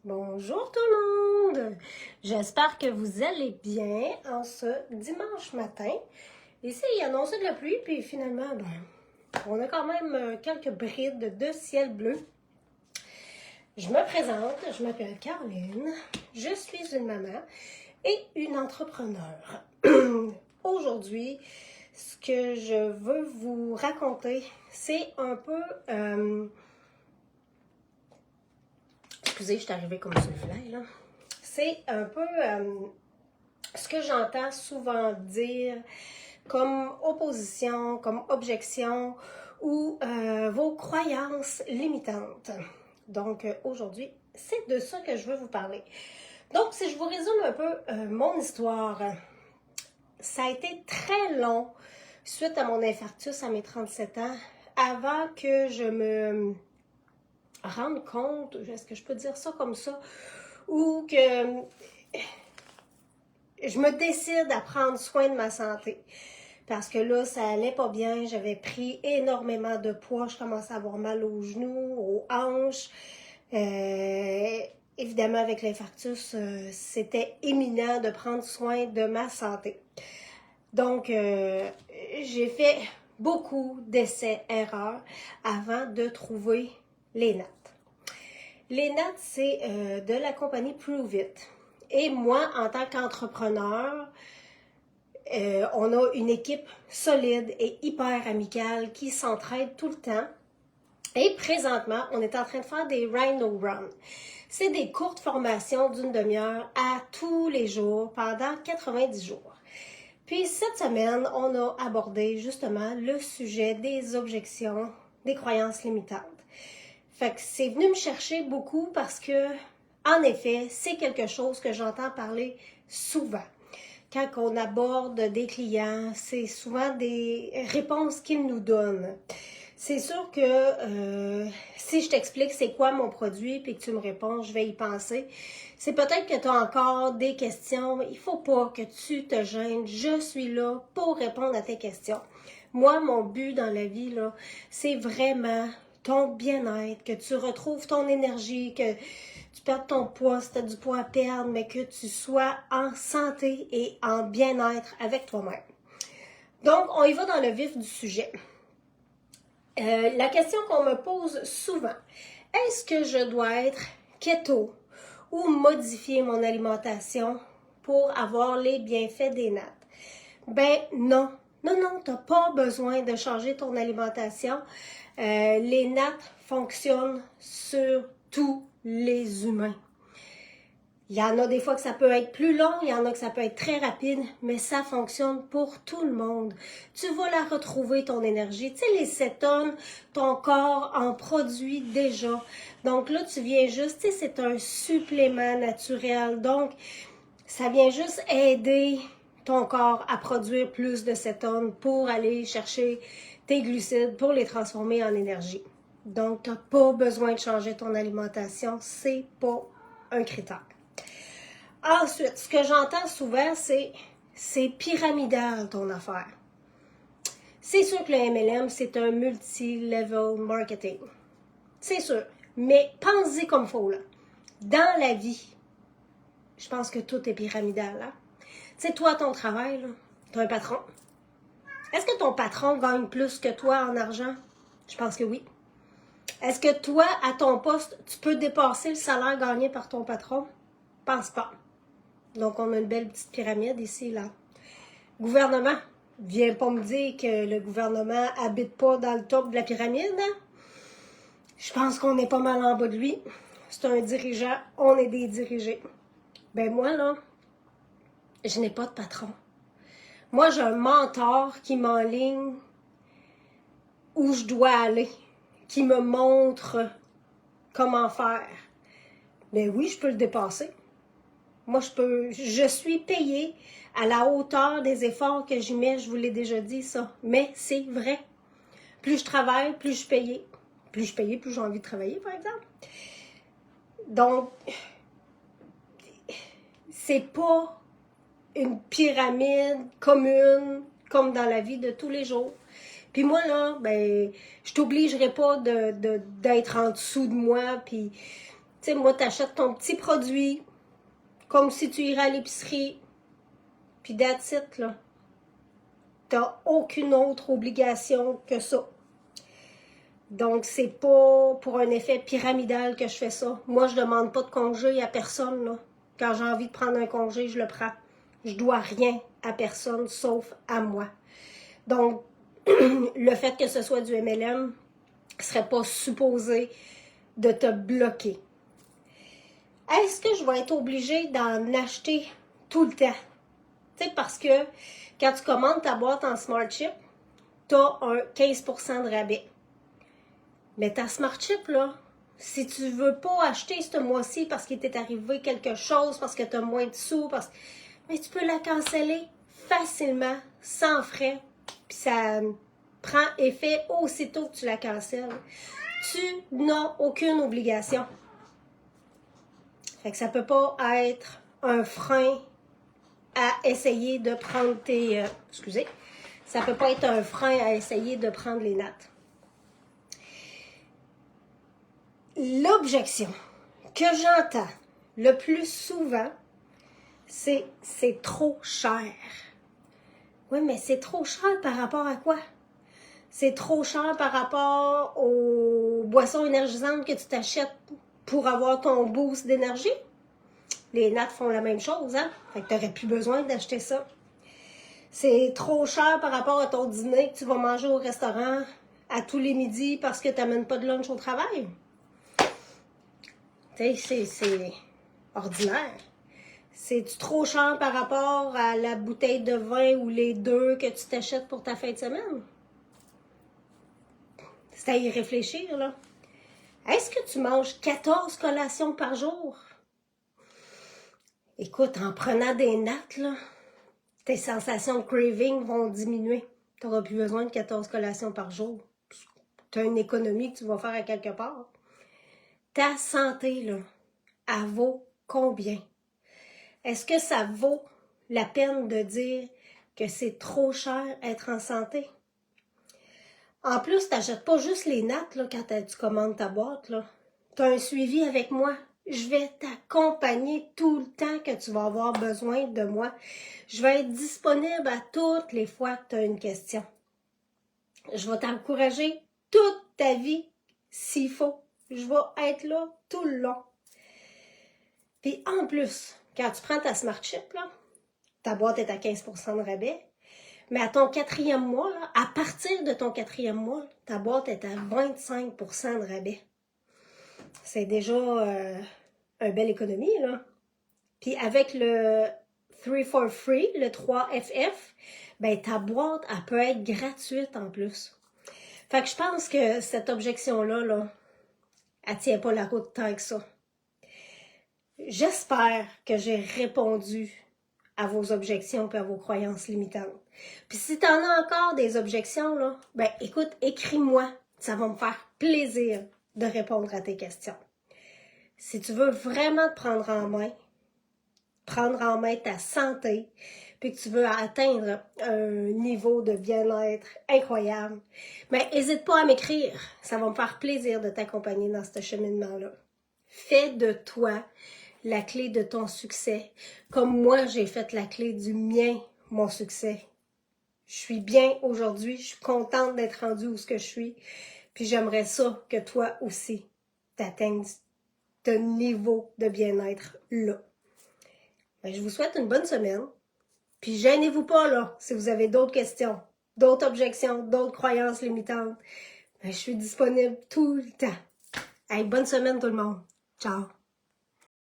Bonjour tout le monde! J'espère que vous allez bien en ce dimanche matin. Ici, il annonçait de la pluie, puis finalement, on a quand même quelques brides de ciel bleu. Je me présente, je m'appelle Caroline, je suis une maman et une entrepreneur. Aujourd'hui, ce que je veux vous raconter, c'est un peu... Excusez, je suis arrivée comme sur le fly, là. C'est un peu ce que j'entends souvent dire comme opposition, comme objection ou vos croyances limitantes. Donc, aujourd'hui, c'est de ça que je veux vous parler. Donc, si je vous résume un peu mon histoire, ça a été très long suite à mon infarctus à mes 37 ans avant que je me rende compte, est-ce que je peux dire ça comme ça, ou que je me décide à prendre soin de ma santé. Parce que là, ça allait pas bien. J'avais pris énormément de poids. Je commençais à avoir mal aux genoux, aux hanches. Évidemment, avec l'infarctus, c'était éminent de prendre soin de ma santé. Donc, j'ai fait beaucoup d'essais-erreurs avant de trouver les nattes. Les nattes, c'est de la compagnie Pruvit. Et moi, en tant qu'entrepreneur, on a une équipe solide et hyper amicale qui s'entraide tout le temps. Et présentement, on est en train de faire des Rhino Run. C'est des courtes formations d'une demi-heure à tous les jours pendant 90 jours. Puis cette semaine, on a abordé justement le sujet des objections, des croyances limitantes. Fait que c'est venu me chercher beaucoup parce que, en effet, c'est quelque chose que j'entends parler souvent. Quand on aborde des clients, c'est souvent des réponses qu'ils nous donnent. C'est sûr que si je t'explique c'est quoi mon produit puis que tu me réponds, je vais y penser. C'est peut-être que tu as encore des questions, mais il ne faut pas que tu te gênes. Je suis là pour répondre à tes questions. Moi, mon but dans la vie, là, c'est vraiment ton bien-être, que tu retrouves ton énergie, que tu perdes ton poids si tu as du poids à perdre, mais que tu sois en santé et en bien-être avec toi-même. Donc, on y va dans le vif du sujet. La question qu'on me pose souvent, est-ce que je dois être keto ou modifier mon alimentation pour avoir les bienfaits des nattes? Ben non, non, tu n'as pas besoin de changer ton alimentation. Les nattes fonctionnent sur tous les humains. Il y en a des fois que ça peut être plus long, il y en a que ça peut être très rapide, mais ça fonctionne pour tout le monde. Tu vas la retrouver, ton énergie. Tu sais, les cétones, ton corps en produit déjà. Donc là, tu viens juste, tu sais, c'est un supplément naturel. Donc, ça vient juste aider ton corps à produire plus de cétones pour aller chercher tes glucides, pour les transformer en énergie. Donc, tu n'as pas besoin de changer ton alimentation, c'est pas un critère. Ensuite, ce que j'entends souvent, c'est pyramidal ton affaire. C'est sûr que le MLM, c'est un multi-level marketing. C'est sûr. Mais pense-y comme il faut, là. Dans la vie, je pense que tout est pyramidal, là. Tu sais, toi, ton travail, là, tu as un patron. Est-ce que ton patron gagne plus que toi en argent? Je pense que oui. Est-ce que toi, à ton poste, tu peux dépasser le salaire gagné par ton patron? Pense pas. Donc, on a une belle petite pyramide ici, là. Gouvernement, viens pas me dire que le gouvernement habite pas dans le top de la pyramide, hein? Je pense qu'on est pas mal en bas de lui. C'est un dirigeant, on est des dirigés. Ben moi, là, je n'ai pas de patron. Moi, j'ai un mentor qui m'enligne où je dois aller, qui me montre comment faire. Ben oui, je peux le dépasser. Moi, je suis payée à la hauteur des efforts que j'y mets, je vous l'ai déjà dit ça, mais c'est vrai. Plus je travaille, plus je suis payée. Plus je suis payée, plus j'ai envie de travailler, par exemple. Donc, c'est pas une pyramide commune comme dans la vie de tous les jours. Puis moi, là, ben, je t'obligerai pas d'être en dessous de moi. Puis, tu sais, moi, t'achètes ton petit produit comme si tu irais à l'épicerie. Puis that's it, là. T'as aucune autre obligation que ça. Donc, c'est pas pour un effet pyramidal que je fais ça. Moi, je demande pas de congé à personne, là. Quand j'ai envie de prendre un congé, je le prends. Je dois rien à personne, sauf à moi. Donc, le fait que ce soit du MLM serait pas supposé de te bloquer. Est-ce que je vais être obligée d'en acheter tout le temps? Tu sais, parce que quand tu commandes ta boîte en Smart Chip, tu as un 15% de rabais. Mais ta Smart Chip, là, si tu veux pas acheter ce mois-ci parce qu'il t'est arrivé quelque chose, parce que tu as moins de sous, mais tu peux la canceller facilement, sans frais, puis ça prend effet aussitôt que tu la cancelles. Tu n'as aucune obligation. Fait que ça peut pas être un frein à essayer de prendre tes... ça peut pas être un frein à essayer de prendre les nattes. L'objection que j'entends le plus souvent, c'est trop cher. Oui, mais c'est trop cher par rapport à quoi? C'est trop cher par rapport aux boissons énergisantes que tu t'achètes pour avoir ton boost d'énergie? Les nattes font la même chose, hein? Fait que tu n'aurais plus besoin d'acheter ça. C'est trop cher par rapport à ton dîner que tu vas manger au restaurant à tous les midis parce que tu n'amènes pas de lunch au travail. Tu sais, c'est ordinaire. C'est trop cher par rapport à la bouteille de vin ou les deux que tu t'achètes pour ta fin de semaine? C'est à y réfléchir, là. Est-ce que tu manges 14 collations par jour? Écoute, en prenant des nattes, là, tes sensations de craving vont diminuer. Tu n'auras plus besoin de 14 collations par jour. Tu as une économie que tu vas faire à quelque part. Ta santé, là, elle vaut combien? Est-ce que ça vaut la peine de dire que c'est trop cher être en santé? En plus, tu n'achètes pas juste les nattes là, quand tu commandes ta boîte. Tu as un suivi avec moi. Je vais t'accompagner tout le temps que tu vas avoir besoin de moi. Je vais être disponible à toutes les fois que tu as une question. Je vais t'encourager toute ta vie s'il faut. Je vais être là tout le long. Puis en plus, quand tu prends ta Smart Chip, là, ta boîte est à 15% de rabais. Mais à ton 4e mois, là, à partir de ton 4e mois, ta boîte est à 25% de rabais. C'est déjà une belle économie, là. Puis avec le 3 for free, le 3FF, ben ta boîte, elle peut être gratuite en plus. Fait que je pense que cette objection-là, là, elle tient pas la route tant que ça. J'espère que j'ai répondu à vos objections et à vos croyances limitantes. Puis si tu en as encore des objections, là, ben écoute, écris-moi. Ça va me faire plaisir de répondre à tes questions. Si tu veux vraiment te prendre en main ta santé, puis que tu veux atteindre un niveau de bien-être incroyable, ben n'hésite pas à m'écrire. Ça va me faire plaisir de t'accompagner dans ce cheminement-là. Fais de toi la clé de ton succès, comme moi j'ai fait la clé du mien, mon succès. Je suis bien aujourd'hui, je suis contente d'être rendue où je suis, puis j'aimerais ça que toi aussi t'atteignes ce niveau de bien-être là. Ben, je vous souhaite une bonne semaine, puis gênez-vous pas là, si vous avez d'autres questions, d'autres objections, d'autres croyances limitantes, ben, je suis disponible tout le temps. Hey, bonne semaine tout le monde, ciao!